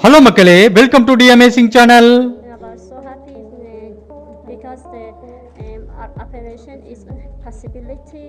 Hello மக்களே, welcome to the amazing channel. I was so happy because the operation is a possibility.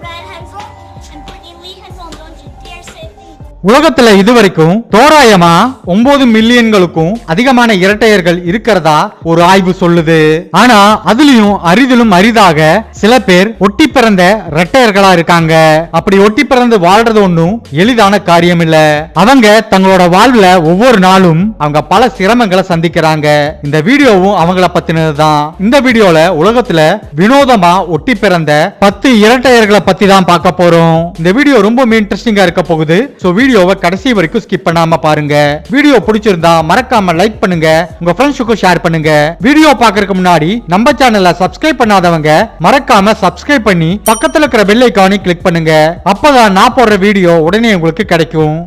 Brad hands on and Brittany Lee hands on. Don't you dare say things. உலகத்துல இதுவரைக்கும் தோராயமா 9 மில்லியன்களுக்கும் அதிகமான இரட்டையர்கள் இருக்கிறதா ஒரு ஆய்வு சொல்லுது. ஆனா அதுலயும் அரிதிலும் அரிதாக சில பேர் ஒட்டி பிறந்த இரட்டையர்களா இருக்காங்க. அப்படி ஒட்டி பிறந்து வாழ்றது ஒண்ணும் எளிதான காரியம் இல்ல. அவங்க தங்களோட வாழ்வுல ஒவ்வொரு நாளும் அவங்க பல சிரமங்களை சந்திக்கிறாங்க. இந்த வீடியோவும் அவங்கள பத்தினதுதான். இந்த வீடியோல உலகத்துல வினோதமா ஒட்டி பிறந்த 10 இரட்டையர்களை பத்தி தான் பார்க்க போறோம். இந்த வீடியோ ரொம்ப இன்ட்ரெஸ்டிங்கா இருக்க போகுது. வீடியோவை கடைசி வரைக்கும் ஸ்கிப் பண்ணாம பாருங்க. வீடியோ பிடிச்சிருந்தா மறக்காம லைக் பண்ணுங்க, உங்க ஃப்ரெண்ட்ஸுக்கும் ஷேர் பண்ணுங்க. வீடியோ பார்க்கறதுக்கு முன்னாடி நம்ம சேனலை சப்ஸ்கிரைப் பண்ணாதவங்க மறக்காம சப்ஸ்கிரைப் பண்ணி பக்கத்துல இருக்கிற பெல் ஐகானை கிளிக் பண்ணுங்க. அப்பதான் நான் போடுற வீடியோ உடனே உங்களுக்கு கிடைக்கும்.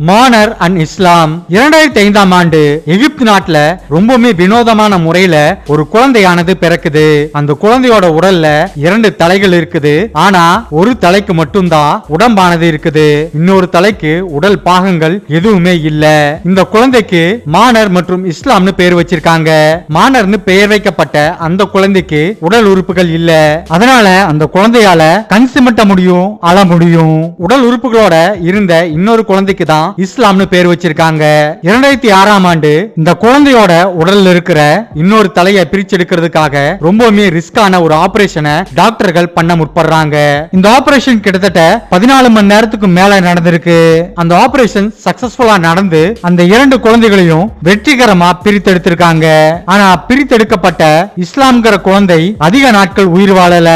மானர் அண்ட் இஸ்லாம் 2005ஆம் ஆண்டு எகிப்து நாட்டுல ரொம்பவுமே வினோதமான முறையில ஒரு குழந்தையானது பிறக்குது. அந்த குழந்தையோட உடல்ல 2 தலைகள் இருக்குது. ஆனா ஒரு தலைக்கு மட்டும்தான் உடம்பானது இருக்குது. இன்னொரு தலைக்கு உடல் பாகங்கள் எதுவுமே இல்ல. இந்த குழந்தைக்கு மானர் மற்றும் இஸ்லாம்னு பேர் வச்சிருக்காங்க. மானர்னு பெயர் வைக்கப்பட்ட அந்த குழந்தைக்கு உடல் உறுப்புகள் இல்ல. அதனால அந்த குழந்தையால கண் சிமிட்ட முடியும், அழ முடியும். உடல் உறுப்புகளோட இருந்த இன்னொரு குழந்தைக்கு தான் இஸ்லாம்னு பேர் வச்சிருக்காங்க. 2006ஆம் ஆண்டு இந்த குழந்தையோட உடல்ல இருக்கிற இன்னொரு தலையை பிரிச்செடுக்கிறதுக்காக ரொம்பவுமே ரிஸ்கான ஒரு ஆபரேஷனை டாக்டர்கள் பண்ண முற்படுறாங்க. இந்த ஆபரேஷன் கிட்டத்தட்ட 14 மணி நேரத்துக்கு மேல நடந்திருக்கு. அந்த ஆபரேஷன் சக்சஸ்ஃபுல்லா நடந்து அந்த 2 குழந்தைகளையும் வெற்றிகரமா பிரித்தெடுத்திருக்காங்க. ஆனா பிரித்தெடுக்கப்பட்ட இஸ்லாம்ங்கிற குழந்தை அதிக நாட்கள் உயிர் வாழல.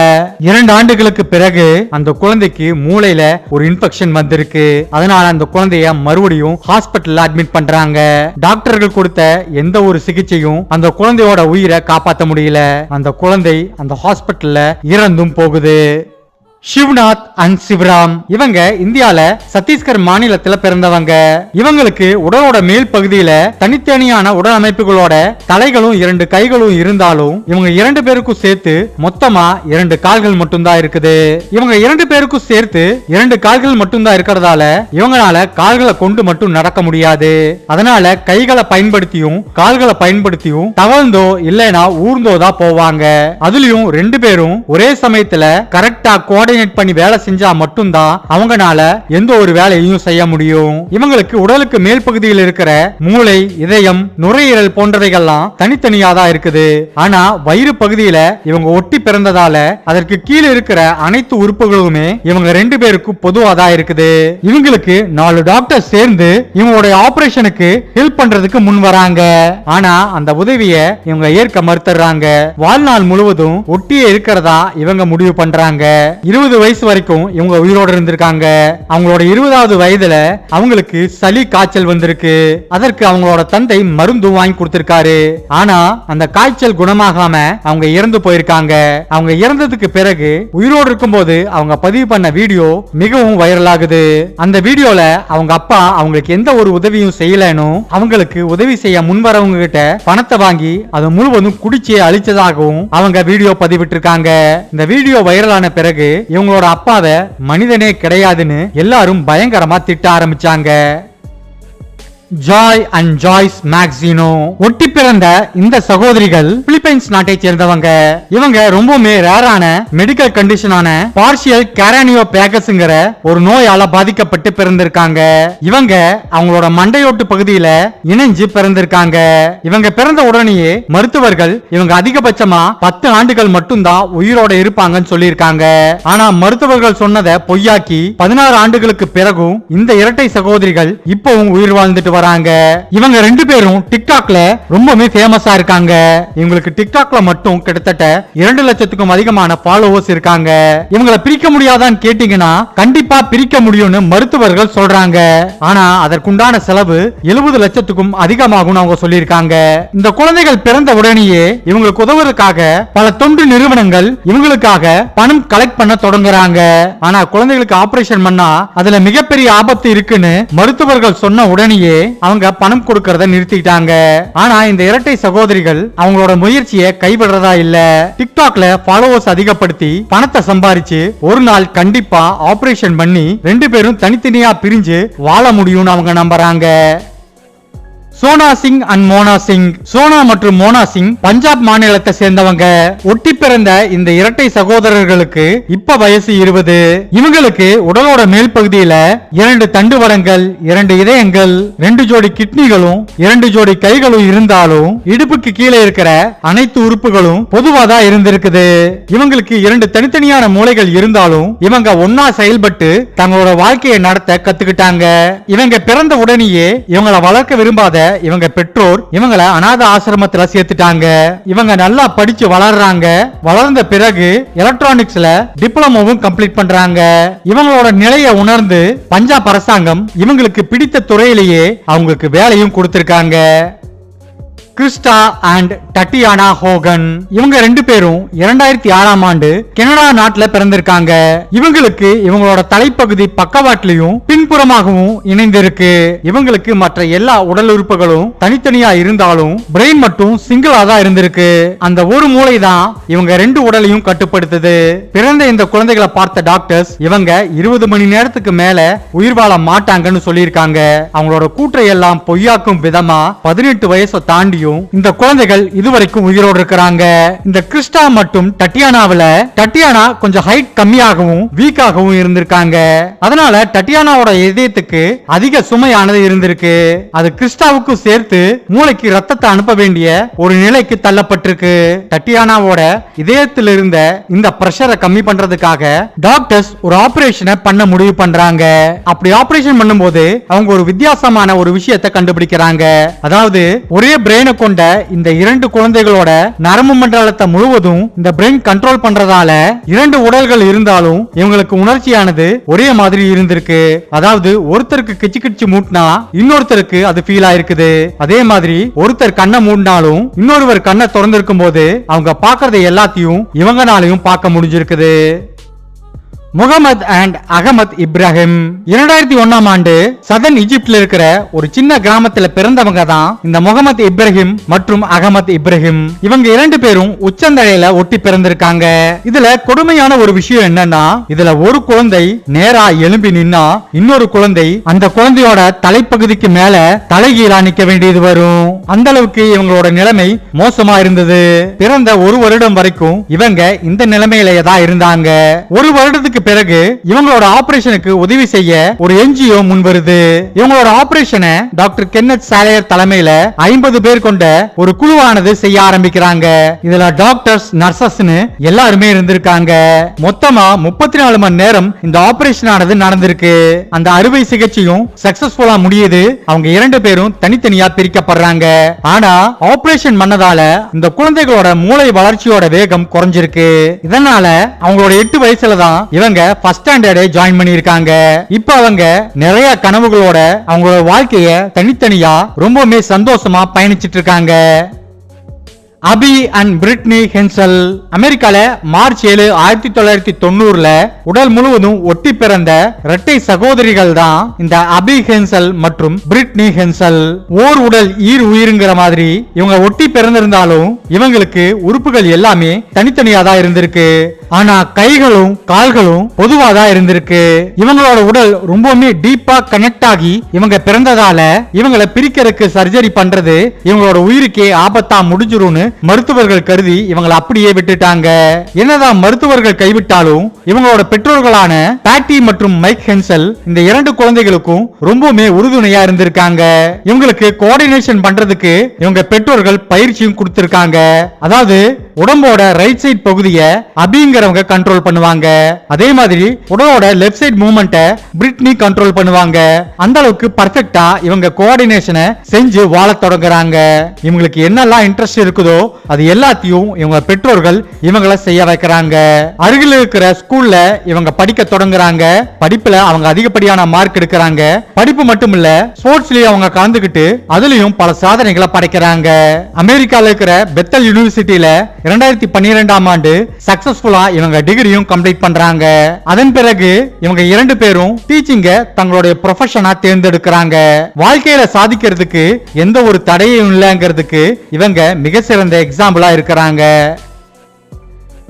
2 ஆண்டுகளுக்கு பிறகு அந்த குழந்தைக்கு மூளையில ஒரு இன்ஃபெக்ஷன் வந்திருக்கு. அதனால அந்த குழந்தைய மறுபடியும் ஹாஸ்பிடல்ல அட்மிட் பண்றாங்க. டாக்டர்கள் கொடுத்த எந்த ஒரு சிகிச்சையும் அந்த குழந்தையோட உயிரை காப்பாற்ற முடியல. அந்த குழந்தை அந்த ஹாஸ்பிடல்ல இறந்தும் போகுது. சிவ்நாத் அண்ட் சிவராம் இவங்க இந்தியால சத்தீஸ்கர் மாநிலத்துல பிறந்தவங்க. இவங்களுக்கு உடலோட மேல் பகுதியில தனித்தனியான உடல் அமைப்புகளோட தலைகளும் 2 கைகளும் இருந்தாலும் இவங்க 2 பேருக்கும் சேர்த்து மொத்தமா 2 கால்கள் மட்டும்தான் இருக்குது. இவங்க 2 பேருக்கும் சேர்த்து 2 கால்கள் மட்டும்தான் இருக்கிறதால இவங்களால கால்களை கொண்டு மட்டும் நடக்க முடியாது. அதனால கைகளை பயன்படுத்தியும் கால்களை பயன்படுத்தியும் தவழ்ந்தோ இல்லைனா ஊர்ந்தோ தான் போவாங்க. அதுலயும் 2 பேரும் ஒரே சமயத்துல கரெக்டா பண்ணி வேலை செஞ்சா மட்டும்தான் அவங்கனால எந்த ஒரு வேலையையும் செய்ய முடியும். இவங்களுக்கு உடலுக்கு மேல் பகுதியில் இருக்கிற மூளை, இதயம், நுரையீரல் போன்றவைகள்லாம் தனித்தனியா தான் இருக்குது. ஆனா வயிறு பகுதியில இவங்க ஒட்டி பிறந்ததால அதற்கு கீழே இருக்கிற அனைத்து உறுப்புகளுமே இவங்க 2 பேருக்கும் பொதுவா தான் இருக்குது. இவங்களுக்கு 4 டாக்டர் சேர்ந்து இவங்களுடைய ஆபரேஷனுக்கு ஹெல்ப் பண்றதுக்கு முன் வராங்க. ஆனா அந்த உதவியை இவங்க ஏற்க மறுத்துறாங்க. வாழ்நாள் முழுவதும் ஒட்டியே இருக்கிறதா இவங்க முடிவு பண்றாங்க. 20 வயசு வரைக்கும் இவங்க உயிரோடு இருந்திருக்காங்க. அவங்களோட 20வது வயதுல அவங்களுக்கு சளி காய்ச்சல் வந்திருக்கு. அதற்கு அவங்களோட தந்தை மருந்து வாங்கி கொடுத்திருக்காரு. ஆனா அந்த காய்ச்சல் குணமாகாம அவங்க இறந்து போயிருக்காங்க. அவங்க இறந்ததுக்கு பிறகு உயிரோடு இருக்கும்போது அவங்க பதிவு பண்ண வீடியோ மிகவும் வைரல் ஆகுது. அந்த வீடியோல அவங்க அப்பா அவங்களுக்கு எந்த ஒரு உதவியும் செய்யலன்னு அவங்களுக்கு உதவி செய்ய முன்வரவங்க கிட்ட பணத்தை வாங்கி அதை முழுவதும் குடிச்சே அழிச்சதாகவும் அவங்க வீடியோ பதிவிட்டிருக்காங்க. இந்த வீடியோ வைரலான பிறகு இவங்களோட அப்பாவை மனிதனே கிடையாதுன்னு எல்லாரும் பயங்கரமா திட்ட ஆரம்பிச்சாங்க. ஜாய் அண்ட் ஜாய்ஸ் மேக்ஸினோ ஒட்டி பிறந்த இந்த சகோதரிகள் பிலிப்பைன்ஸ் நாட்டை சேர்ந்தவங்க. இவங்க ரொம்பவுமே ரேரான மெடிக்கல் கண்டிஷனான பார்ஷியல் கேரானியோபேகஸ்ங்கிற ஒரு நோயால பாதிக்கப்பட்டு பிறந்திருக்காங்க. இவங்க அவங்களோட மண்டையோட்டு பகுதியில இணைஞ்சு பிறந்திருக்காங்க. இவங்க பிறந்த உடனேயே மருத்துவர்கள் இவங்க அதிகபட்சமா 10 ஆண்டுகள் மட்டும்தான் உயிரோட இருப்பாங்கன்னு சொல்லியிருக்காங்க. ஆனா மருத்துவர்கள் சொன்னதை பொய்யாக்கி 16 ஆண்டுகளுக்கு பிறகும் இந்த இரட்டை சகோதரிகள் இப்பவும் உயிர் வாழ்ந்துட்டு வராங்க. இவங்க 2 பேரும் டிக்டாக்ல ரொம்பவே ஃபேமஸா இருக்காங்க. இவங்களுக்கு டிக்டாக்ல மட்டும் கிட்டத்தட்ட 2 லட்சத்துக்கும் அதிகமான ஃபாலோவர்ஸ் இருக்காங்க. இவங்களை பிரிக்க முடியாதான்னு கேட்டீங்கன்னா கண்டிப்பா பிரிக்க முடியும்னு மருத்துவர்கள் சொல்றாங்க. ஆனா அதற்குண்டான செலவு 70 லட்சத்துக்கும் அதிகமாகும் அவங்க சொல்லியிருக்காங்க. இந்த குழந்தைகள் பிறந்த உடனேயே இவங்களுக்கு உதவுவதற்காக பல தொண்டு நிறுவனங்கள் இவங்களுக்காக பணம் கலெக்ட் பண்ண தொடங்குறாங்க. ஆனா குழந்தைகளுக்கு ஆபரேஷன் பண்ணா அதுல மிகப்பெரிய ஆபத்து இருக்குன்னு மருத்துவர்கள் சொன்ன உடனேயே அவங்க பணம் கொடுக்கறத நிறுத்திட்டாங்க. ஆனா இந்த இரட்டை சகோதரிகள் அவங்களோட முயற்சியை கைவிடுறதா இல்ல. டிக்டாக்ல ஃபாலோவர்ஸ் அதிகப்படுத்தி பணத்தை சம்பாரிச்சு ஒரு நாள் கண்டிப்பா ஆபரேஷன் பண்ணி 2 பேரும் தனித்தனியா பிரிஞ்சு வாழ முடியும்னு அவங்க நம்புறாங்க. சோனா சிங் அண்ட் மோனா சிங். சோனா மற்றும் மோனா சிங் பஞ்சாப் மாநிலத்தை சேர்ந்தவங்க. ஒட்டி பிறந்த இந்த இரட்டை சகோதரர்களுக்கு இப்ப வயசு 20. இவங்களுக்கு உடலோட மேல் பகுதியில 2 தண்டுவடங்கள், 2 இதயங்கள், 2 ஜோடி கிட்னிகளும் 2 ஜோடி கைகளும் இருந்தாலும் இடுப்புக்கு கீழே இருக்கிற அனைத்து உறுப்புகளும் பொதுவாதான் இருந்திருக்குது. இவங்களுக்கு 2 தனித்தனியான மூளைகள் இருந்தாலும் இவங்க ஒன்னா செயல்பட்டு தங்களோட வாழ்க்கையை நடத்த கத்துக்கிட்டாங்க. இவங்க பிறந்த உடனேயே இவங்களை வளர்க்க விரும்பாத இவங்க பெற்றோர் இவங்களை அநாத ஆசிரமத்துல சேர்த்துட்டாங்க. இவங்க நல்லா படிச்சு வளர்றாங்க. வளர்ந்த பிறகு எலக்ட்ரானிக்ஸ்ல டிப்ளமோவும் கம்ப்ளீட் பண்றாங்க. இவங்களோட நிலையை உணர்ந்து பஞ்சாப் அரசாங்கம் இவங்களுக்கு பிடித்த துறையிலேயே அவங்களுக்கு வேலையும் கொடுத்திருக்காங்க. Christa and Tatiana Hogan. இவங்க 2 பேரும் 2006ஆம் ஆண்டு கனடா நாட்டுல பிறந்திருக்காங்க. இவங்களுக்கு இவங்களோட தலைப்பகுதி பக்கவாட்டிலையும் பின்புறமாகவும் இணைந்திருக்கு. இவங்களுக்கு மற்ற எல்லா உடல் உறுப்புகளும் தனித்தனியா இருந்தாலும் பிரெயின் மட்டும் சிங்கிளா தான் இருந்திருக்கு. அந்த ஒரு மூளை தான் இவங்க 2 உடலையும் கட்டுப்படுத்துது. பிறந்த இந்த குழந்தைகளை பார்த்த டாக்டர்ஸ் இவங்க 20 மணி நேரத்துக்கு மேல உயிர் வாழ மாட்டாங்கன்னு சொல்லியிருக்காங்க. அவங்களோட கூற்றை எல்லாம் பொய்யாக்கும் விதமா 18 வயசை தாண்டியும் இந்த குழந்தைகள் இதுவரைக்கும் உயிரோடு இருக்கிறாங்க. இந்த கிறிஸ்டா மற்றும் டட்டியானா கொஞ்சம் ஹைட் கம்மியாகவும் வீக்காகவும் இருந்திருக்காங்க. அதனால டட்டியானாவோட இதயத்துக்கு அதிக சுமையானது இருந்திருக்கு. அது கிறிஸ்டாவுக்கு சேர்த்து மூளைக்கு ரத்தத்தை அனுப்ப வேண்டிய ஒரு நிலைக்கு தள்ளப்பட்டிருக்கு. டட்டியானாவோட இதயத்தில் இருந்த இந்த பிரஷரை கம்மி பண்றதுக்காக டாக்டர்ஸ் ஒரு ஆபரேஷனை பண்ண முடிவு பண்றாங்க. அப்படி ஆபரேஷன் பண்ணும்போது அவங்க ஒரு வித்தியாசமான ஒரு விஷயத்தை கண்டுபிடிக்கிறாங்க. அதாவது ஒரே பிரெயினை கொண்ட இந்த 2 குழந்தைகளோட நரம்பு மண்டலத்தை முழுவதும் இந்த பிரெயின் கண்ட்ரோல் பண்றதால 2 உடல்கள் இருந்தாலும் இவங்களுக்கு உணர்ச்சியானது ஒரே மாதிரி இருந்திருக்கு. அதாவது ஒருத்தருக்கு கிச்சு கிச்சு மூட்டினா இன்னொருத்தருக்கு அது ஃபீல் ஆயிருக்குது. அதே மாதிரி ஒருத்தர் கண்ணை மூடினாலும் இன்னொருவர் கண்ணை திறந்திருக்கும் போது அவங்க பாக்குறதை எல்லாத்தையும் இவங்கனாலையும் பார்க்க முடிஞ்சிருக்குது. முகமது அண்ட் அகமத் இப்ராஹிம். 2001ஆம் ஆண்டு சதன் ஈஜிப்ட்ல இருக்கிற ஒரு சின்ன கிராமத்துல பிறந்தவங்க தான் இந்த முகமது இப்ராஹிம் மற்றும் அகமத் இப்ராஹிம். இவங்க 2 பேரும் உச்சந்தலையில ஒட்டி பிறந்திருக்காங்க. இதுல கொடுமையான ஒரு விஷயம் என்னன்னா, இதுல ஒரு குழந்தை நேரா எழும்பி நின்னா இன்னொரு குழந்தை அந்த குழந்தையோட தலைப்பகுதிக்கு மேல தலைகீழா நிக்க வேண்டியது வரும். அந்த அளவுக்கு இவங்களோட நிலைமை மோசமா இருந்தது. பிறந்த 1 வருடம் வரைக்கும் இவங்க இந்த நிலைமையிலேயே தான் இருந்தாங்க. 1 வருடத்துக்கு பிறகு இவங்களோட ஆபரேஷனுக்கு உதவி செய்ய ஒரு என்ஜிஓ முன் வருது. இவங்களோட ஆபரேஷனை டாக்டர் கென்னத் சாலையர் தலைமையில 50 பேர் கொண்ட ஒரு குழுவானது செய்ய ஆரம்பிக்கிறாங்க. இதுல டாக்டர்ஸ், நர்சஸ்னு எல்லாருமே இருந்திருக்காங்க. மொத்தமா 34 மணி நேரம் இந்த ஆபரேஷன் ஆனது நடந்திருக்கு. அந்த அறுவை சிகிச்சையும் சக்சஸ்ஃபுல்லா முடியுது. அவங்க 2 பேரும் தனித்தனியா பிரிக்கப்படுறாங்க. ஆனா ஆபரேஷன் பண்ணதால இந்த குழந்தைகளோட மூளை வளர்ச்சியோட வேகம் குறைஞ்சிருக்கு. இதனால அவங்களோட 8 வயசுல தான் இவங்க ஃபர்ஸ்ட் ஸ்டாண்டர்டை ஜாயின் பண்ணிருக்காங்க. இப்ப அவங்க நிறைய கனவுகளோட அவங்களோட வாழ்க்கைய தனித்தனியா ரொம்பவுமே சந்தோஷமா பயணிச்சிட்டு இருக்காங்க. அபி அண்ட் பிரிட்னி ஹென்சல். அமெரிக்கால மார்ச் 7, 1990ல உடல் முழுவதும் ஒட்டி பிறந்த இரட்டை சகோதரிகள் தான் இந்த அபி ஹென்சல் மற்றும் பிரிட்னி ஹென்சல். ஓர் உடல் ஈர் உயிருங்கிற மாதிரி இவங்க ஒட்டி பிறந்திருந்தாலும் இவங்களுக்கு உறுப்புகள் எல்லாமே தனித்தனியா தான் இருந்திருக்கு. ஆனா கைகளும் கால்களும் பொதுவா தான் இருந்திருக்கு. இவங்களோட உடல் ரொம்பவுமே டீப்பா கனெக்ட் ஆகி இவங்க பிறந்ததால இவங்களை பிரிக்கிறதுக்கு சர்ஜரி பண்றது இவங்களோட உயிருக்கே ஆபத்தா முடிஞ்சிரும்னு மருத்துவர்கள் கருதி இவங்களை அப்படியே விட்டுட்டாங்க. என்னதான் மருத்துவர்கள் கைவிட்டாலும் இவங்களோட பெற்றோர்களான பேட்டி மற்றும் மைக் ஹென்சல் இந்த 2 குழந்தைகளுக்கும் ரொம்பவுமே உறுதுணையா இருந்திருக்காங்க. இவங்களுக்கு கோஆர்டினேஷன் பண்றதுக்கு இவங்க பெற்றோர்கள் பயிற்சியும் கொடுத்திருக்காங்க. அதாவது உடம்போட ரைட் சைட் பகுதியை அபிங்கிறவங்க கண்ட்ரோல் பண்ணுவாங்க. அதே மாதிரி உடலோட லெஃப்ட் சைட் மூவ்மெண்ட்டை பிரிட்னி கண்ட்ரோல் பண்ணுவாங்க. அந்த அளவுக்கு பர்ஃபெக்ட்டா இவங்க கோஆர்டினேஷனை செஞ்சு வாழ தொடங்குறாங்க. இவங்களுக்கு என்னெல்லாம் இன்ட்ரெஸ்ட் இருக்குதோ தோணுதோ அது எல்லாத்தையும் இவங்க பெற்றோர்கள் இவங்களை செய்ய வைக்கிறாங்க. அருகில் இருக்கிற ஸ்கூல்ல இவங்க படிக்க தொடங்குறாங்க. படிப்புல அவங்க அதிகப்படியான மார்க் எடுக்கிறாங்க. படிப்பு மட்டும் இல்ல, ஸ்போர்ட்ஸ்லயும் அவங்க கலந்துக்கிட்டு அதுலயும் பல சாதனைகளை படைக்கிறாங்க. அமெரிக்கால இருக்கிற பெத்தல் யூனிவர்சிட்டியில 2012ஆம் ஆண்டு சக்சஸ்ஃபுல்லா இவங்க டிகிரியும் கம்ப்ளீட் பண்றாங்க. அதன் பிறகு இவங்க 2 பேரும் டீச்சிங்க தங்களுடைய ப்ரொஃபஷனா தேர்ந்தெடுக்கிறாங்க. வாழ்க்கையில சாதிக்கிறதுக்கு எந்த ஒரு தடையும் இல்லைங்கிறதுக்கு இவங்க மிக சிறந்த எக்ஸாம்பிளா இருக்கிறாங்க.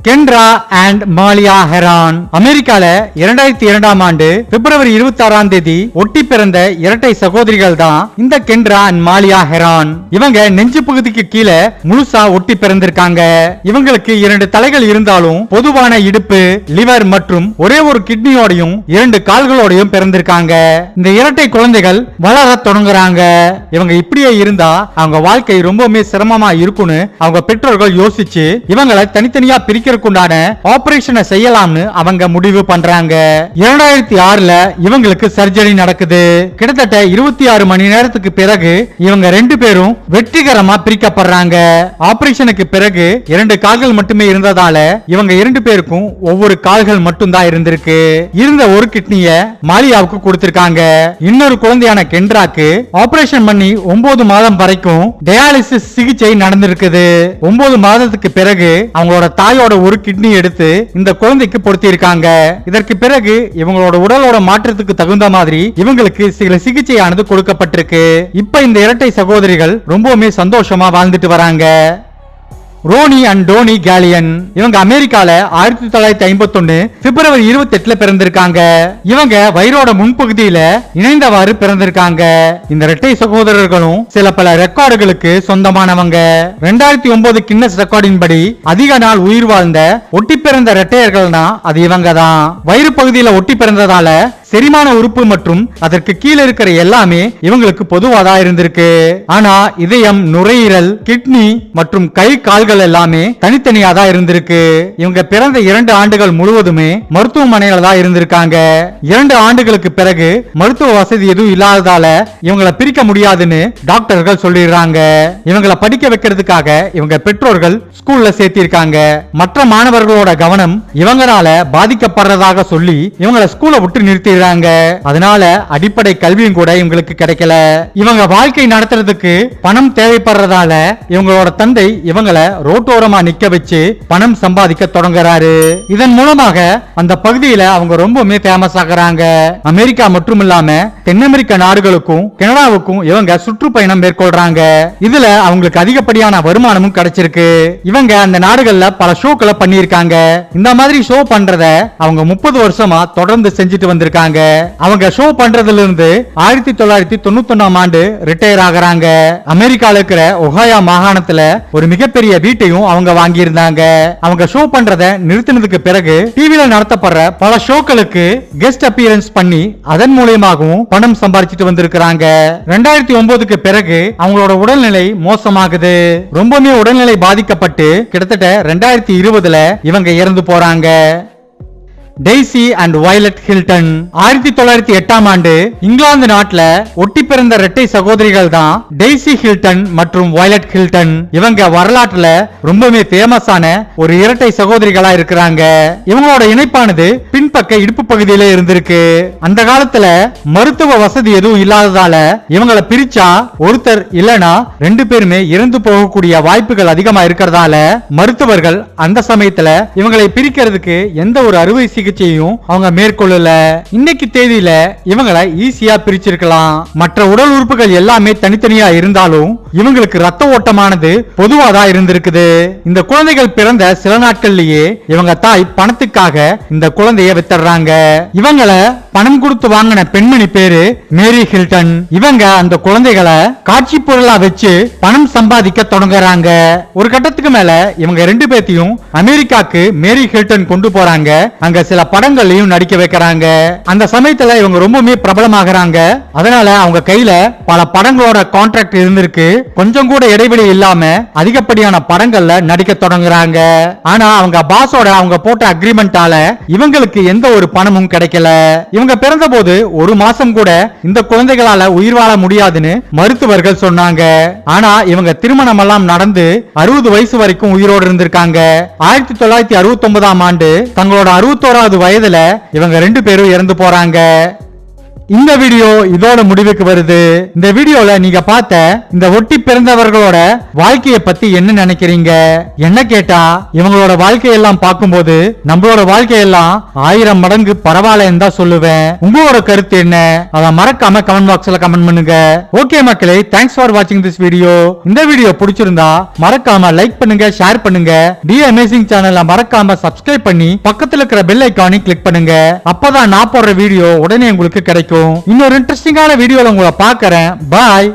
கென்ட்ரா அண்ட் மாலியா ஹெரான் அமெரிக்கால 2002ஆம் ஆண்டு பிப்ரவரி 26ஆம் தேதி ஒட்டி பிறந்த இரட்டை சகோதரிகள் தான் இந்த கென்ட்ரா அண்ட் மாலியா ஹெரான். இவங்க நெஞ்சு பகுதிக்கு கீழே முழுசா ஒட்டி பிறந்திருக்காங்க. இவங்களுக்கு 2 தலைகள் இருந்தாலும் பொதுவான இடுப்பு, லிவர் மற்றும் ஒரே ஒரு கிட்னியோடையும் 2 கால்களோடையும் பிறந்திருக்காங்க. இந்த இரட்டை குழந்தைகள் வளர தொடங்குறாங்க. இவங்க இப்படியே இருந்தா அவங்க வாழ்க்கை ரொம்பவுமே சிரமமா இருக்கும்னு அவங்க பெற்றோர்கள் யோசிச்சு இவங்களை தனித்தனியா பிரிக்கிறதுக்குண்டான ஆபரேஷனை செய்யலாம்னு அவங்க முடிவு பண்றாங்க. 2006ல இவங்களுக்கு சர்ஜரி நடக்குது. கிட்டத்தட்ட 26 மணி நேரத்துக்கு பிறகு இவங்க 2 பேரும் வெற்றிகரமா பிரிக்கப்படுறாங்க. ஆபரேஷனுக்கு பிறகு 2 கால்கள் மட்டுமே இருந்ததால இவங்க 2 பேருக்கும் ஒவ்வொரு கால்கள் மட்டும் தான் இருந்திருக்கு. இருந்த ஒரு கிட்னிய மாலியாவுக்கு கொடுத்திருக்காங்க. இன்னொரு குழந்தையான கென்ட்ராக்கு ஆபரேஷன் பண்ணி 9 மாதம் வரைக்கும் டயாலிசிஸ் சிகிச்சை நடந்திருக்குது. 9 மாதத்துக்கு பிறகு அவங்களோட தாயோட ஒரு கிட்னி எடுத்து இந்த குழந்தைக்கு பொருத்தியிருக்காங்க. இதற்கு பிறகு இவங்களோட உடலோட மாற்றத்துக்கு தகுந்த மாதிரி இவங்களுக்கு சில சிகிச்சையானது கொடுக்கப்பட்டிருக்கு. இப்ப இந்த இரட்டை சகோதரிகள் ரொம்பவுமே சந்தோஷமா வாழ்ந்துட்டு வராங்க. ரோனி அண்ட் டோனி கேலியன் இவங்க அமெரிக்கால 1951 பிப்ரவரி 28ல பிறந்திருக்காங்க. இவங்க வயிறோட முன்பகுதியில இணைந்தவாறு பிறந்திருக்காங்க. இந்த இரட்டை சகோதரர்களும் சில பல ரெக்கார்டுகளுக்கு சொந்தமானவங்க. 2009 கின்னஸ் ரெக்கார்டின் படி அதிக நாள் உயிர் வாழ்ந்த ஒட்டி பிறந்த இரட்டையர்கள்னா அது இவங்க தான். வயிறு பகுதியில ஒட்டி பிறந்ததால செரிமான உறுப்பு மற்றும் அதற்கு கீழே இருக்கிற எல்லாமே இவங்களுக்கு பொதுவாதா இருந்திருக்கு. ஆனா இதயம், நுரையீரல், கிட்னி மற்றும் கை கால்கள் எல்லாமே தனித்தனியா தான் இருந்திருக்கு. இவங்க பிறந்த 2 ஆண்டுகள் முழுவதுமே மருத்துவமனையில தான் இருந்திருக்காங்க. 2 ஆண்டுகளுக்கு பிறகு மருத்துவ வசதி எதுவும் இல்லாததால இவங்களை பிரிக்க முடியாதுன்னு டாக்டர்கள் சொல்லிடுறாங்க. இவங்களை படிக்க வைக்கிறதுக்காக இவங்க பெற்றோர்கள் ஸ்கூல்ல சேர்த்திருக்காங்க. மற்ற மாணவர்களோட கவனம் இவங்களால பாதிக்கப்படுறதாக சொல்லி இவங்களை ஸ்கூலை விட்டு நிறுத்தி அதனால அடிப்படை கல்வியும் கூட இவங்களுக்கு கிடைக்கல. இவங்க வாழ்க்கை நடத்துறதுக்கு பணம் தேவைப்படுறதால இவங்களோட தந்தை இவங்களை ரோட்டோரமா நிக்க வச்சு பணம் சம்பாதிக்க தொடங்குறாரு. இதன் மூலமாக அந்த பகுதியில அவங்க ரொம்பவுமே ஃபேமஸ் ஆகுறாங்க. அமெரிக்கா மட்டும் இல்லாம தென் அமெரிக்க நாடுகளுக்கும் கனடாவுக்கும் இவங்க சுற்றுப்பயணம் மேற்கொள்றாங்க. இதுல அவங்களுக்கு அதிகப்படியான வருமானமும் கிடைச்சிருக்கு. இவங்க அந்த நாடுகள்ல பல ஷோக்களை பண்ணியிருக்காங்க. இந்த மாதிரி ஷோ பண்றத அவங்க 30 வருஷமா தொடர்ந்து செஞ்சுட்டு வந்திருக்காங்க. அவங்க ஷோ பண்றதுல இருந்து 1991ஆம் ஆண்டு ரிட்டையர் ஆகுறாங்க. அமெரிக்கால இருக்கிற ஒஹாயோ மாகாணத்துல ஒரு மிகப்பெரிய வீட்டையும் அவங்க வாங்கி இருந்தாங்க. அவங்க ஷோ பண்றத நிறுத்தினதுக்கு பிறகு டிவில நடத்தப்படுற பல ஷோக்களுக்கு கெஸ்ட் அப்பியரன்ஸ் பண்ணி அதன் மூலமாகவும் பணம் சம்பாதிச்சுட்டு வந்திருக்காங்க. 2009க்கு பிறகு அவங்களோட உடல்நிலை மோசமாகுது. ரொம்பவே உடல்நிலை பாதிக்கப்பட்டு கிட்டத்தட்ட 2020ல இவங்க இறந்து போறாங்க. டெய்சி அண்ட் வயலட் ஹில்டன் 1908ஆம் ஆண்டு இங்கிலாந்து நாட்டுல ஒட்டி பிறந்த இரட்டை சகோதரிகள் தான் டெய்சி ஹில்டன் மற்றும் வயலட் ஹில்டன். இவங்க வரலாற்றுல ரொம்பவே ஃபேமஸான ஒரு இரட்டை சகோதரிகளா இருக்கிறாங்க. இவங்களோட இணைப்பானது பின்பக்க இடுப்பு பகுதியில இருந்திருக்கு. அந்த காலத்துல மருத்துவ வசதி எதுவும் இல்லாததால இவங்களை பிரிச்சா ஒருத்தர் இல்லனா 2 பேருமே இறந்து போகக்கூடிய வாய்ப்புகள் அதிகமா இருக்கிறதால மருத்துவர்கள் அந்த சமயத்துல இவங்களை பிரிக்கிறதுக்கு எந்த ஒரு அறுவை சிகிச்சையும் அவங்க மேற்கொள்ளல. இன்னைக்கு தேதியில இவங்களை ஈஸியா பிரிச்சிருக்கலாம். மற்ற உடல் உறுப்புகள் எல்லாமே தனித்தனியா இருந்தாலும் இவங்களுக்கு ரத்த ஓட்டமானது பொதுவாதான் இருந்திருக்குது. இந்த குழந்தைகள் பிறந்த சில நாட்கள்லயே இவங்க தாய் பணத்துக்காக இந்த குழந்தைய வித்துறாங்க. இவங்களை பணம் கொடுத்து வாங்கின பெண்மணி பேரு மேரி ஹில்டன். இவங்க அந்த குழந்தைகளை காட்சி பொருளா வச்சு பணம் சம்பாதிக்க தொடங்குறாங்க. ஒரு கட்டத்துக்கு மேல இவங்க 2 பேத்தையும் அமெரிக்காக்கு மேரி ஹில்டன் கொண்டு போறாங்க. அங்க சில படங்களையும் நடிக்க வைக்கிறாங்க. அந்த சமயத்துல இவங்க ரொம்பவே பிரபலமாகறாங்க. அதனால அவங்க கையில பல படங்களோட கான்ட்ராக்ட் இருந்திருக்கு. கொஞ்சம் கூட இடைவெளி இல்லாம அதிகப்படியான படங்கள்ல நடிக்க தொடங்குறாங்க. ஆனா அவங்க பாஸோட அவங்க போட்ட அக்ரிமெண்டால இவங்களுக்கு எந்த ஒரு பணமும் கிடைக்கல. இவங்க பிறந்த போது ஒரு மாசம் கூட இந்த குழந்தைகளால உயிர் வாழ முடியாதுன்னு மருத்துவர்கள் சொன்னாங்க. ஆனா இவங்க திருமணம் எல்லாம் நடந்து 60 வயசு வரைக்கும் உயிரோடு இருந்திருக்காங்க. 1969ஆம் ஆண்டு தங்களோட 61வது வயதுல இவங்க 2 பேரும் இறந்து போறாங்க. இந்த வீடியோ இதோட முடிவுக்கு வருது. இந்த வீடியோல நீங்க பார்த்த இந்த ஒட்டி பிறந்தவர்களோட வாழ்க்கையை பத்தி என்ன நினைக்கிறீங்க? என்ன கேட்டா இவங்களோட வாழ்க்கையெல்லாம் பார்க்கும்போது நம்மளோட வாழ்க்கையெல்லாம் 1000 மடங்கு பரவாயில்லன்னு தான் சொல்லுவேன். உங்களோட கருத்து என்ன? அதை மறக்காம கமெண்ட் பாக்ஸ்ல கமெண்ட் பண்ணுங்க. ஓகே மக்களே, தேங்க்ஸ் ஃபார் வாட்சிங் திஸ் வீடியோ. இந்த வீடியோ பிடிச்சிருந்தா மறக்காம லைக் பண்ணுங்க, ஷேர் பண்ணுங்க. தி அமேசிங் சேனலை மறக்காம சப்ஸ்கிரைப் பண்ணி பக்கத்துல இருக்கிற பெல் ஐகானை கிளிக் பண்ணுங்க. அப்பதான் நான் போடுற வீடியோ உடனே உங்களுக்கு கிடைக்கும். இன்னொரு இன்ட்ரெஸ்டிங்கான வீடியோல உங்களை பார்க்கறேன். பாய்.